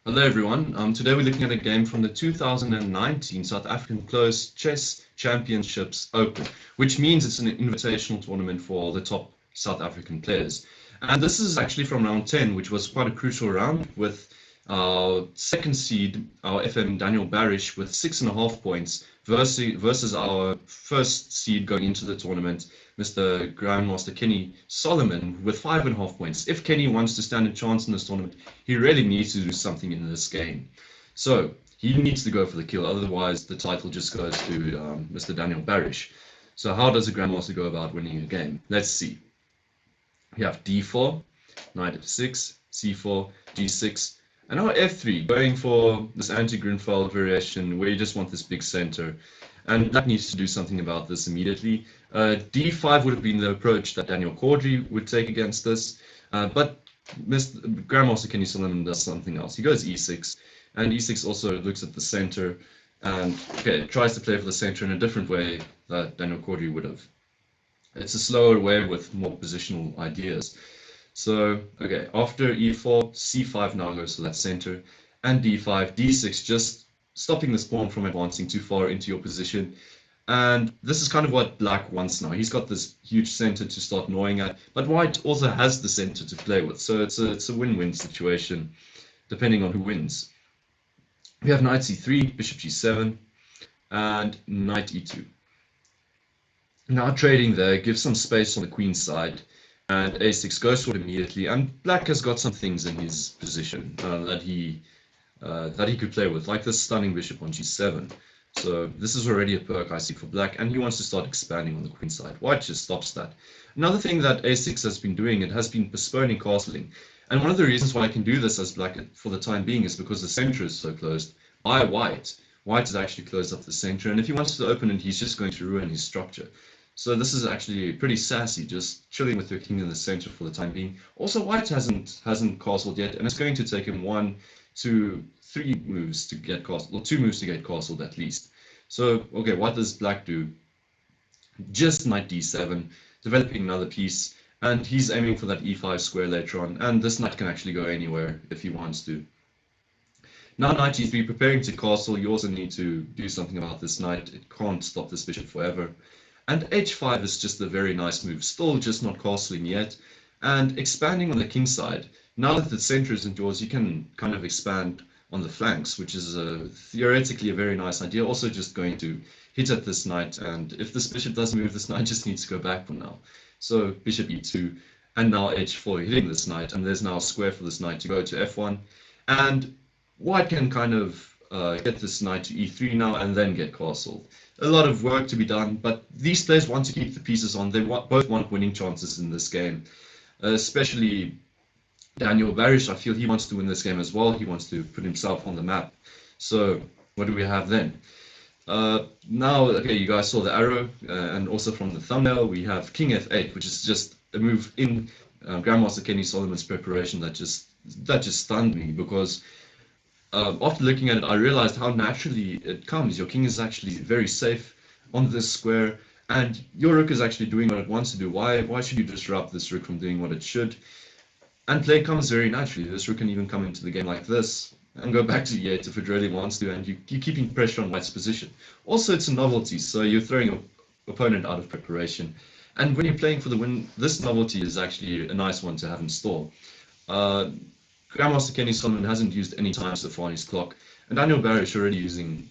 Hello everyone. Today we're looking at a game from the 2019 South African Close Chess Championships Open, which means it's an invitational tournament for all the top South African players. And this is actually from round 10, which was quite a crucial round with our second seed, our FM Daniel Barrish, with 6.5 points versus our first seed going into the tournament, Mr. Grandmaster Kenny Solomon, with 5.5 points. If Kenny wants to stand a chance in this tournament, he really needs to do something in this game. So he needs to go for the kill, otherwise the title just goes to Mr. Daniel Barrish. So how does a Grandmaster go about winning a game? Let's see. We have d4, knight f6, c4, g6, and now f3, going for this anti-Grunfeld variation where you just want this big center. And Black needs to do something about this immediately. d5 would have been the approach that Daniel Caudry would take against this, but Grandmaster Kenny Solomon does something else. He goes e6, and e6 also looks at the center and tries to play for the center in a different way that Daniel Caudry would have. It's a slower way with more positional ideas. So, after e4, c5 now goes to that center, and d5, d6, just stopping this pawn from advancing too far into your position. And this is kind of what Black wants now. He's got this huge center to start gnawing at, but White also has the center to play with. So it's a win-win situation, depending on who wins. We have knight c3, bishop g7, and knight e2. Now trading there gives some space on the queen side, and a6 goes for it immediately. And Black has got some things in his position that he could play with, like this stunning bishop on g7. So this is already a perk I see for Black, and he wants to start expanding on the queen side. White just stops that. Another thing that a6 has been doing, it has been postponing castling. And one of the reasons why I can do this as Black for the time being is because the center is so closed by White. White has actually closed up the center, and if he wants to open it, he's just going to ruin his structure. So this is actually pretty sassy, just chilling with your king in the center for the time being. Also, White hasn't castled yet, and it's going to take him 1, 2, 3 moves to get castled, or 2 moves to get castled at least. So, what does Black do? Just knight d7, developing another piece, and he's aiming for that e5 square later on, and this knight can actually go anywhere if he wants to. Now knight e3, preparing to castle. You also need to do something about this knight. It can't stop this bishop forever. And h5 is just a very nice move, still just not castling yet. And expanding on the king side, now that the center isn't yours, you can kind of expand on the flanks, which is theoretically a very nice idea. Also just going to hit at this knight, and if this bishop does move, this knight just needs to go back for now. So bishop e2, and now h4, hitting this knight, and there's now a square for this knight to go to f1. And White can kind of get this knight to e3 now, and then get castled. A lot of work to be done, but these players want to keep the pieces on. They both want winning chances in this game, especially Daniel Barrish. I feel he wants to win this game as well. He wants to put himself on the map. So what do we have then? Now, you guys saw the arrow, and also from the thumbnail, we have king f8, which is just a move in Grandmaster Kenny Solomon's preparation that just stunned me, because after looking at it, I realized how naturally it comes. Your king is actually very safe on this square, and your rook is actually doing what it wants to do. Why should you disrupt this rook from doing what it should? And play comes very naturally. This rook can even come into the game like this and go back to e8 if it really wants to, and you're keeping pressure on White's position. Also, it's a novelty, so you're throwing your opponent out of preparation. And when you're playing for the win, this novelty is actually a nice one to have in store. Grandmaster Kenny Solomon hasn't used any time so far on his clock, and Daniel Barrish already using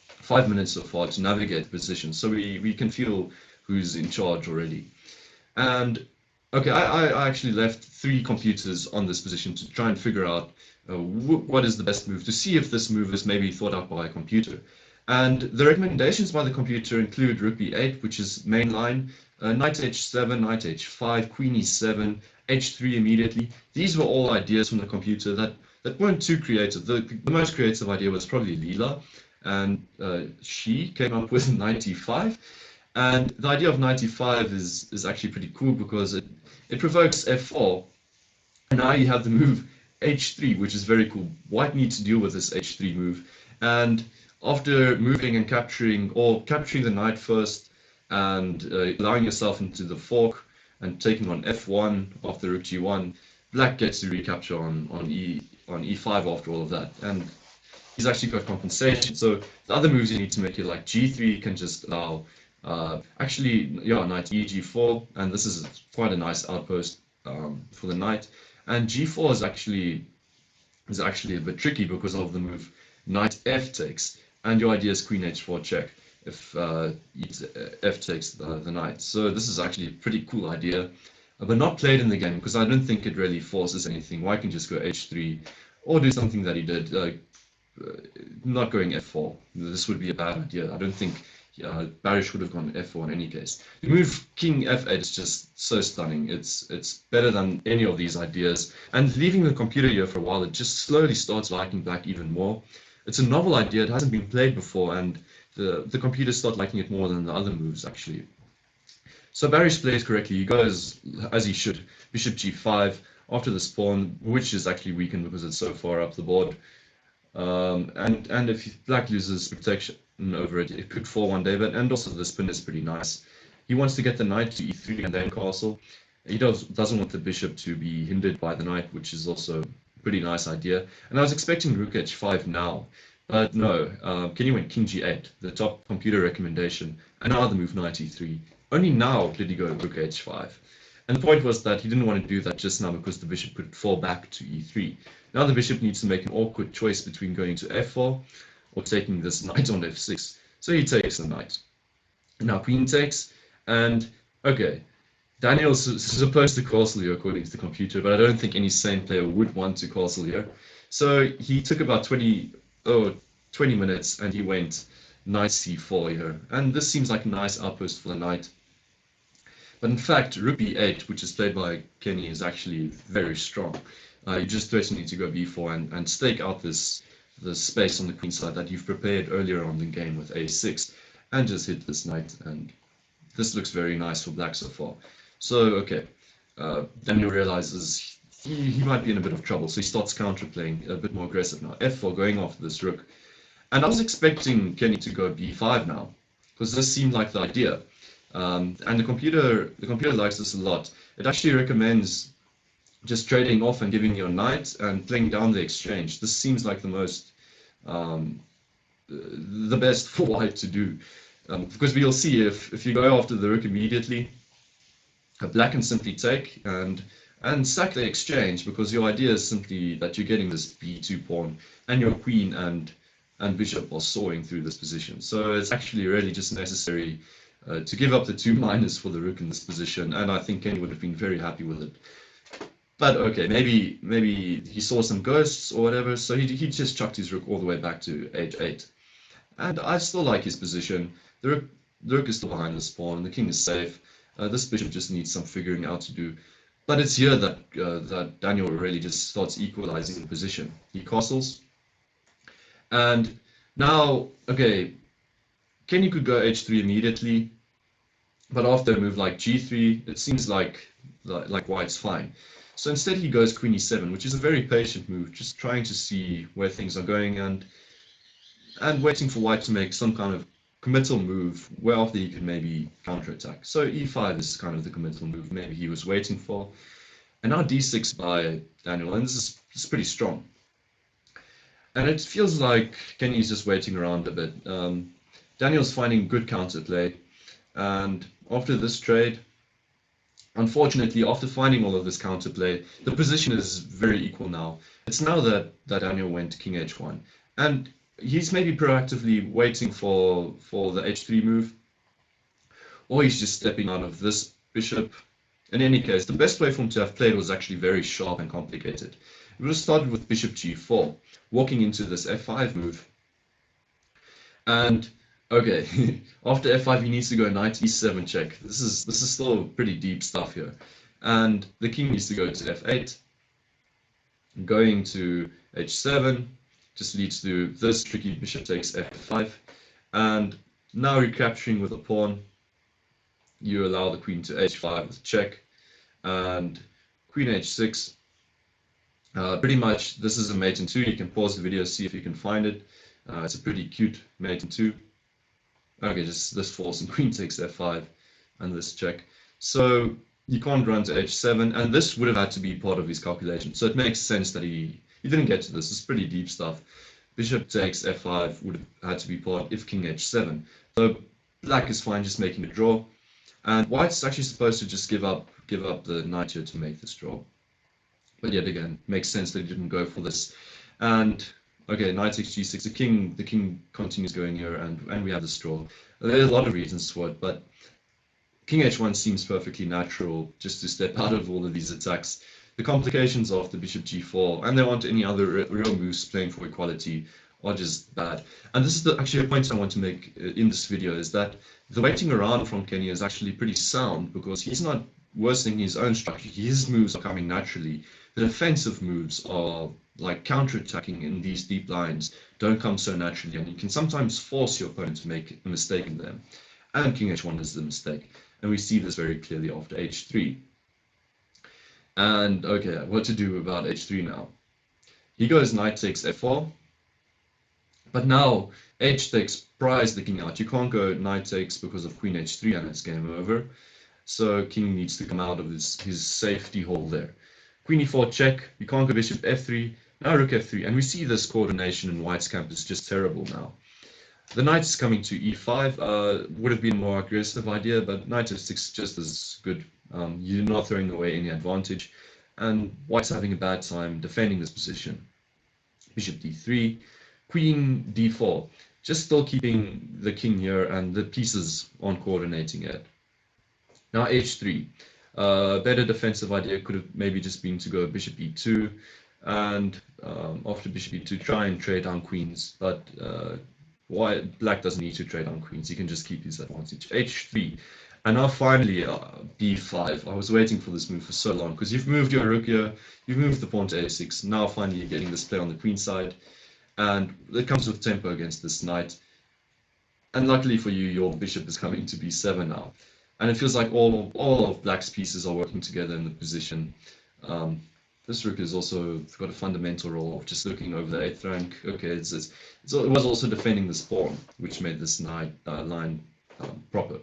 5 minutes so far to navigate the position, so we can feel who's in charge already. And I actually left 3 computers on this position to try and figure out what is the best move, to see if this move is maybe thought out by a computer. And the recommendations by the computer include rook b8, which is main line, knight h7, knight h5, queen e7, h3 immediately. These were all ideas from the computer that weren't too creative. The most creative idea was probably Leela, and she came up with knight e5. And the idea of knight e5 is actually pretty cool, because it provokes f4, and now you have the move h3, which is very cool. White needs to deal with this h3 move, and after moving and capturing the knight first, and allowing yourself into the fork and taking on f1 after rook g1, Black gets to recapture on on e5 after all of that, and he's actually got compensation. So the other moves you need to make it like g3 can just allow, actually, yeah, knight e g4, and this is quite a nice outpost for the knight. And g4 is actually a bit tricky because of the move knight f takes, and your idea is queen h4 check if f takes the knight. So this is actually a pretty cool idea, but not played in the game because I don't think it really forces anything. White can just go h3 or do something that he did, not going f4. This would be a bad idea. I don't think Barrish would have gone f4 in any case. The move king f8 is just so stunning. It's better than any of these ideas. And leaving the computer here for a while, it just slowly starts liking black even more. It's a novel idea. It hasn't been played before, and the computer start liking it more than the other moves actually. So Barrish plays correctly. He goes as he should. Bishop g5 after this pawn, which is actually weakened because it's so far up the board. And if black loses protection over it, it could fall one day. But and also the spin is pretty nice. He wants to get the knight to e3 and then castle. He doesn't want the bishop to be hindered by the knight, which is also a pretty nice idea. And I was expecting rook h5 now, but no. Kenny went king g8, the top computer recommendation, and now the move knight e3. Only now did he go rook h5. And the point was that he didn't want to do that just now because the bishop could fall back to e3. Now the bishop needs to make an awkward choice between going to f4 or taking this knight on f6. So he takes the knight. Now queen takes, and okay, Daniel's supposed to castle here according to the computer, but I don't think any sane player would want to castle here. So he took about 20 minutes and he went knight c4 here. And this seems like a nice outpost for the knight. But in fact, rook b8, which is played by Kenny, is actually very strong. You just first need to go b4 and stake out this space on the queen side that you've prepared earlier on in the game with a6, and just hit this knight. And this looks very nice for black so far. So okay, Daniel realizes he might be in a bit of trouble, so he starts counterplaying a bit more aggressive now. f4 going after this rook, and I was expecting Kenny to go b5 now, because this seemed like the idea. And the computer likes this a lot. It actually recommends just trading off and giving your knight and playing down the exchange. This seems like the most the best for white to do, because we'll see if you go after the rook immediately, black can simply take and sack the exchange, because your idea is simply that you're getting this b2 pawn and your queen and bishop are soaring through this position. So it's actually really just necessary to give up the 2 minus for the rook in this position, and I think Kenny would have been very happy with it. But okay, maybe he saw some ghosts or whatever, so he just chucked his rook all the way back to h8. And I still like his position. The rook is still behind this pawn, the king is safe. This bishop just needs some figuring out to do. But it's here that Daniel really just starts equalizing the position. He castles. And now, okay, Kenny could go h3 immediately, but after a move like g3, it seems like white's fine. So instead he goes queen e7, which is a very patient move, just trying to see where things are going and waiting for white to make some kind of committal move where after he can maybe counterattack. So e5 is kind of the committal move maybe he was waiting for. And now d6 by Daniel, and this is pretty strong. And it feels like Kenny's just waiting around a bit. Daniel's finding good counterplay, and after this trade, unfortunately, after finding all of this counterplay, the position is very equal now. It's now that Daniel went king h1, and he's maybe proactively waiting for the h3 move, or he's just stepping out of this bishop. In any case, the best play for him to have played was actually very sharp and complicated. It would have started with bishop g4, walking into this f5 move, and okay, after f5 he needs to go knight e7 check. This is still pretty deep stuff here, and the king needs to go to f8. Going to h7 just leads to this tricky bishop takes f5, and now recapturing with a pawn, you allow the queen to h5 with check, and queen h6. Pretty much this is a mate in 2. You can pause the video, see if you can find it. It's a pretty cute mate in 2. Okay, just this falls and queen takes f5 and this check. So you can't run to h7, and this would have had to be part of his calculation. So it makes sense that he he didn't get to this. It's pretty deep stuff. Bishop takes f5 would have had to be part if king h7. So black is fine, just making a draw. And white's actually supposed to just give up the knight here to make this draw. But yet again, makes sense that he didn't go for this. And okay, knight takes g6. The king continues going here, and we have this draw. There's a lot of reasons for it, but king h1 seems perfectly natural just to step out of all of these attacks. The complications of the bishop g4, and there aren't any other real moves playing for equality, are just bad. And this is actually a point I want to make in this video, is that the waiting around from Kenny is actually pretty sound, because he's not worsening his own structure. His moves are coming naturally. The defensive moves are like counter-attacking in these deep lines, don't come so naturally, and you can sometimes force your opponent to make a mistake in them. And king h1 is the mistake. And we see this very clearly after h3. And okay, what to do about h3 now? He goes knight takes f4, but now h takes pries the king out. You can't go knight takes because of queen h3 and it's game over. So king needs to come out of his safety hole there. Queen e4 check, you can't go bishop f3, now rook f3, and we see this coordination in white's camp is just terrible now. The knight is coming to e5, would have been a more aggressive idea, but knight f6 is just as good. You're not throwing away any advantage, and white's having a bad time defending this position. Bishop d3, queen d4, just still keeping the king here, and the pieces aren't coordinating yet. Now h3, better defensive idea could have maybe just been to go bishop e2, and after bishop e2 try and trade down queens, but black doesn't need to trade on queens. He can just keep his advantage. h3, and now finally b5. I was waiting for this move for so long, because you've moved your rook here, you've moved the pawn to a6. Now finally you're getting this play on the queen side, and it comes with tempo against this knight. And luckily for you, your bishop is coming to b7 now, and it feels like all of black's pieces are working together in the position. This rook has also got a fundamental role of just looking over the 8th rank. Okay, it was also defending this pawn, which made this line proper.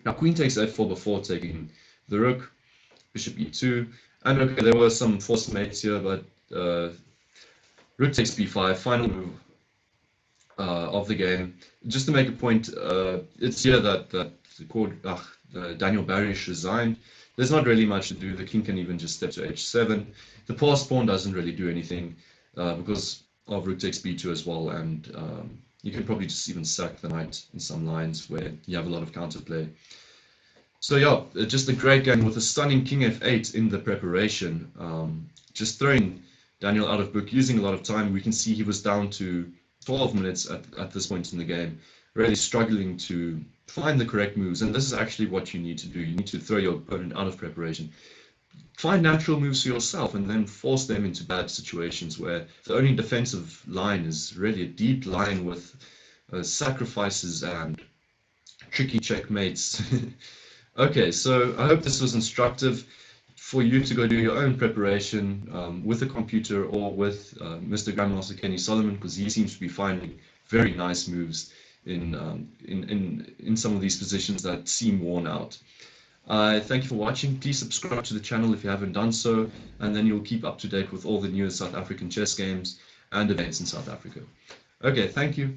Now queen takes f4 before taking the rook, bishop e2, and okay, there were some forced mates here, but rook takes b5, final move of the game. Just to make a point, it's here that Daniel Barrish resigned. There's not really much to do. The king can even just step to h7. The passed pawn doesn't really do anything because of rook takes b2 as well, and you can probably just even sack the knight in some lines where you have a lot of counterplay. So yeah, just a great game with a stunning king f8 in the preparation. Just throwing Daniel out of book, using a lot of time. We can see he was down to 12 minutes at this point in the game, really struggling to find the correct moves. And this is actually what you need to do. You need to throw your opponent out of preparation. Find natural moves for yourself and then force them into bad situations where the only defensive line is really a deep line with sacrifices and tricky checkmates. Okay, so I hope this was instructive for you to go do your own preparation with a computer or with Mr. Grandmaster Kenny Solomon, because he seems to be finding very nice moves in some of these positions that seem worn out. Thank you for watching. Please subscribe to the channel if you haven't done so, and then you'll keep up to date with all the newest South African chess games and events in South Africa. Okay, thank you.